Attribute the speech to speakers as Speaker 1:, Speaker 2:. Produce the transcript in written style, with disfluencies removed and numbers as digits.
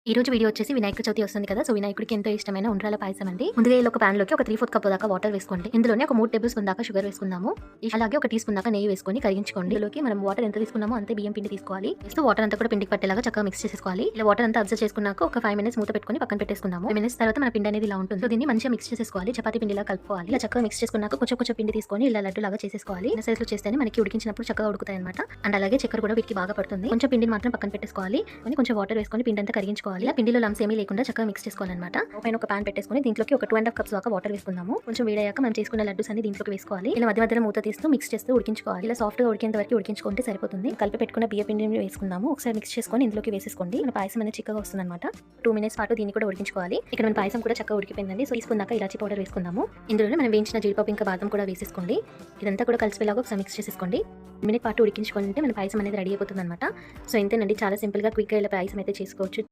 Speaker 1: ఈ రోజు వీడియో వచ్చేసి వినాయక చవితి వస్తుంది కదా. సో వినాయకుడికి ఎంతో ఇష్టమైన ఉండ్రాల పాయసం అండి. ముందుగా ఇలా ఒక పాన్ లోకి ఒక 3/4 కప్ దాకా వాటర్ వేసుకోండి. ఇందులోనే ఒక 3 టేబుల్ స్పూన్ దాకా షుగర్ వేసుకుందాము. అలాగే ఒక టీ స్పూన్ దాకా నెయ్యి వేసుకొని కరిగించుకోండి. ఇందులోకి మనం వాటర్ ఎంత తీసుకున్నామో అంతే బియ్యం పిండి తీసుకోవాలి. సో వాటర్ అంతా కూడా పిండికి పట్టేలాగా చక్కగా మిక్స్ చేసేసుకోవాలి. ఇలా వాటర్ అంతా అబ్జర్వ్ చేసుకున్నాక ఒక 5 మినిట్స్ మూత పెట్టుకొని పక్కన పెట్టేసుకుందాము. 5 మినిట్స్ తర్వాత మన పిండి అనేది ఇలా ఉంటుంది. సో దీన్ని మంచిగా మిక్స్ చేసేసుకోవాలి. చపాతీ పిండిలా కలుపుకోవాలి. ఇలా చక్కగా మిక్స్ చేసుకున్నాక కొంచెం కొంచెం పిండి తీసుకొని ఇలా లడ్డు లాగా చేసేసుకోవాలి. ఇలా సైజ్ లో చేస్తేనే మనకి ఉడికించినప్పుడు చక్కగా ఉడుకుతాయి అనమాట. అండ్ అలాగే చక్కెర కూడా వీటికి బాగా పడుతుంది. కొంచెం పిండిని మాత్రం పక్కన పెట్టేసుకోవాలి. కొంచెం వాటర్ వేసుకొని పిండి అంతా కరిగించుకోవాలి. ఇలా పిండిలో లమ్స్ ఏమీ లేకుండా చక్కగా మిక్స్ చేసుకోవాలన్నమాట. పైన ఒక పాన్ పెట్టేసుకొని దీంట్లోకి ఒక 2.5 కప్స్ దాకా వాటర్ వేసుకుందాము. కొంచెం వేడయ్యాక మనం చేసుకున్న లడ్డూస్ అన్ని దీంట్లోకి వేసుకోవాలి. ఇలా మధ్య మధ్యలో మూత తీస్తూ మిక్స్ చేస్తూ ఉడికించుకోవాలి. ఇలా సాఫ్ట్ గా ఉడికేంత వరకు ఉడికించుకుంటే సరిపోతుంది. కలిపి పెట్టుకున్న బియ్య పిండిని వేసుకుందాము. ఒకసారి మిక్స్ చేసుకొని ఇందులోకి వేసేసుకోండి. మన పాయసం అనేది చిక్కగా వస్తుంది అనమాట. 2 మినిట్స్ పాటు దీన్ని కూడా ఉడికించుకోవాలి. ఇక్కడ మన పాయసం కూడా చక్కగా ఉడికిపోయిందండి. సో తీసుకున్నాక ఇలాచి పౌడర్ వేసుకుందాము. ఇందులోనే మనం వేయించిన జీడిపప్పు ఇంకా బాదం కూడా వేసేసుకోండి. ఇదంతా కూడా కలిసిపోయేలాగా ఒకసారి మిక్స్ చేసేసుకోండి. మినిట్ పాటు ఉడికించుకుంటే మన పాయసం అనేది రెడీ అయిపోతుంది అనమాట. సో ఇంతేనండి, చాలా సింపుల్ గా క్విక్ గా ఇలా పాయసం అయితే చేసుకోవచ్చు.